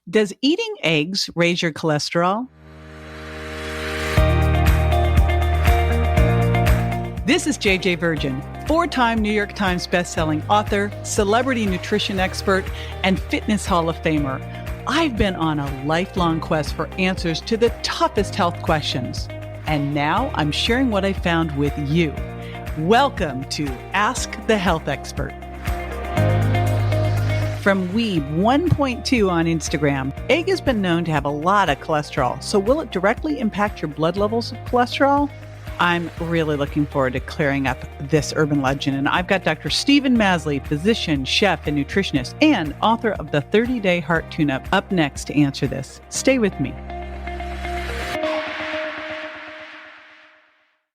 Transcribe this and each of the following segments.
Does eating eggs raise your cholesterol? This is JJ Virgin, four-time New York Times bestselling author, celebrity nutrition expert, and fitness Hall of Famer. I've been on a lifelong quest for answers to the toughest health questions. And now I'm sharing what I found with you. Welcome to Ask the Health Expert. From Weeb 1.2 on Instagram, egg has been known to have a lot of cholesterol. So will it directly impact your blood levels of cholesterol? I'm really looking forward to clearing up this urban legend. And I've got Dr. Stephen Masley, physician, chef, and nutritionist, and author of the 30-Day Heart Tune-Up, up next to answer this. Stay with me.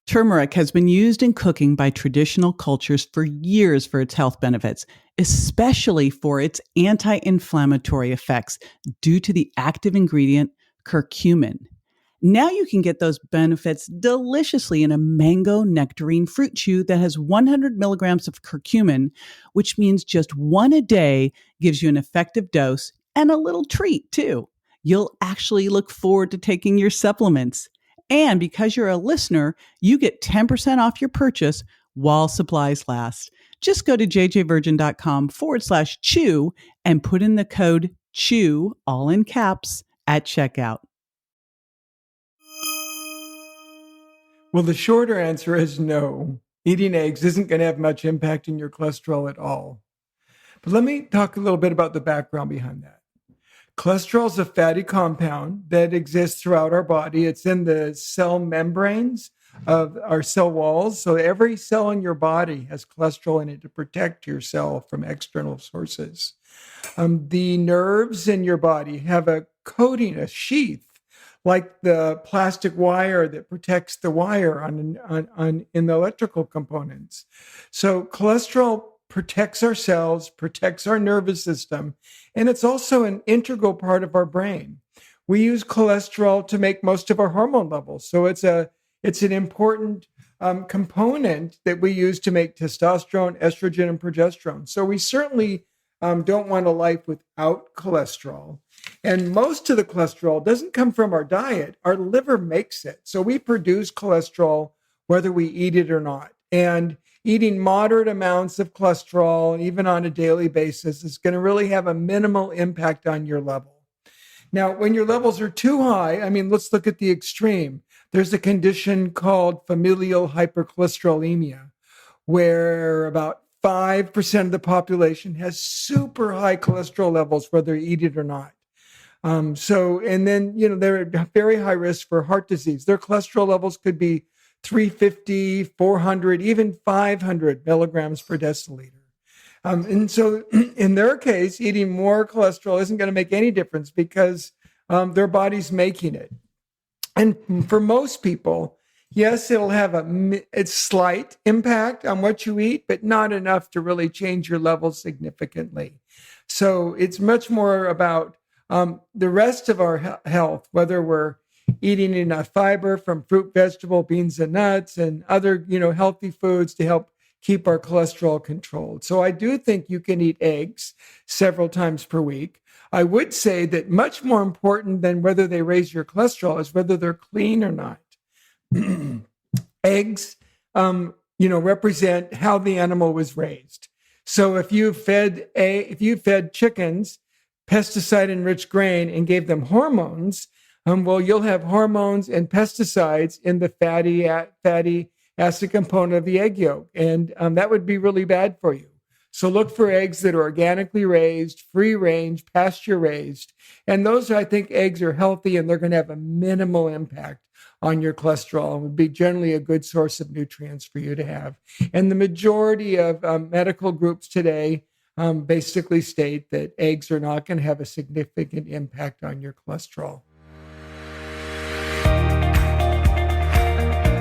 Turmeric has been used in cooking by traditional cultures for years for its health benefits, especially for its anti-inflammatory effects due to the active ingredient curcumin. Now you can get those benefits deliciously in a mango nectarine fruit chew that has 100 milligrams of curcumin, which means just one a day gives you an effective dose and a little treat too. You'll actually look forward to taking your supplements. And because you're a listener, you get 10% off your purchase while supplies last. Just go to jjvirgin.com/chew and put in the code CHEW, all in caps, at checkout. Well, the shorter answer is no. Eating eggs isn't going to have much impact on your cholesterol at all. But let me talk a little bit about the background behind that. Cholesterol is a fatty compound that exists throughout our body. It's in the cell membranes of our cell walls. So every cell in your body has cholesterol in it to protect your cell from external sources. The nerves in your body have a coating, a sheath, like the plastic wire that protects the wire in the electrical components. So cholesterol protects our cells, protects our nervous system, and it's also an integral part of our brain. We use cholesterol to make most of our hormone levels. So it's an important component that we use to make testosterone, estrogen, and progesterone. So we certainly don't want a life without cholesterol. And most of the cholesterol doesn't come from our diet. Our liver makes it. So we produce cholesterol whether we eat it or not. And eating moderate amounts of cholesterol, even on a daily basis, is going to really have a minimal impact on your level. Now, when your levels are too high, let's look at the extreme. There's a condition called familial hypercholesterolemia, where about 5% of the population has super high cholesterol levels, whether you eat it or not. And then, they're at very high risk for heart disease. Their cholesterol levels could be 350, 400, even 500 milligrams per deciliter. And so in their case, eating more cholesterol isn't going to make any difference because their body's making it. And for most people, yes, it'll have a slight impact on what you eat, but not enough to really change your levels significantly. So it's much more about the rest of our health, whether we're eating enough fiber from fruit, vegetable, beans, and nuts, and other, healthy foods to help keep our cholesterol controlled. So I do think you can eat eggs several times per week. I would say that much more important than whether they raise your cholesterol is whether they're clean or not. Eggs, represent how the animal was raised. So if you fed chickens pesticide-enriched grain and gave them hormones, you'll have hormones and pesticides in the fatty acid component of the egg yolk, and that would be really bad for you. So look for eggs that are organically raised, free-range, pasture-raised, and those, I think, eggs are healthy and they're going to have a minimal impact on your cholesterol and would be generally a good source of nutrients for you to have. And the majority of medical groups today basically state that eggs are not going to have a significant impact on your cholesterol.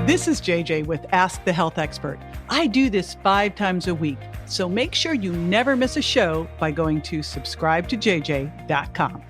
This is JJ with Ask the Health Expert. I do this 5 times a week, so make sure you never miss a show by going to subscribetoJJ.com.